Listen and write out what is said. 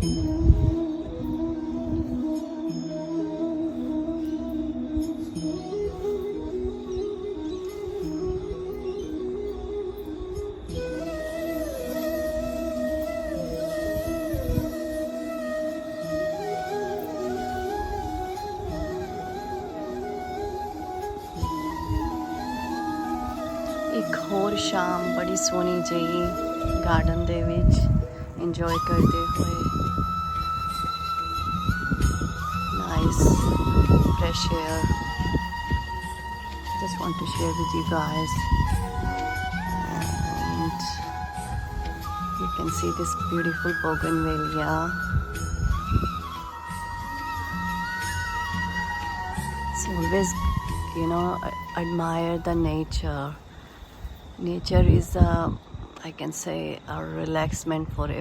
ਇੱਕ ਹੋਰ ਸ਼ਾਮ ਬੜੀ ਸੋਹਣੀ ਜਿਹੀ ਗਾਰਡਨ ਦੇ ਵਿੱਚ ਇੰਜੋਏ ਕਰਦੇ ਹੋਏ nice fresh air. Just want to share with you guys, and you can see this beautiful bougainvillea. So always, admire the nature. Nature is I can say a relaxment for every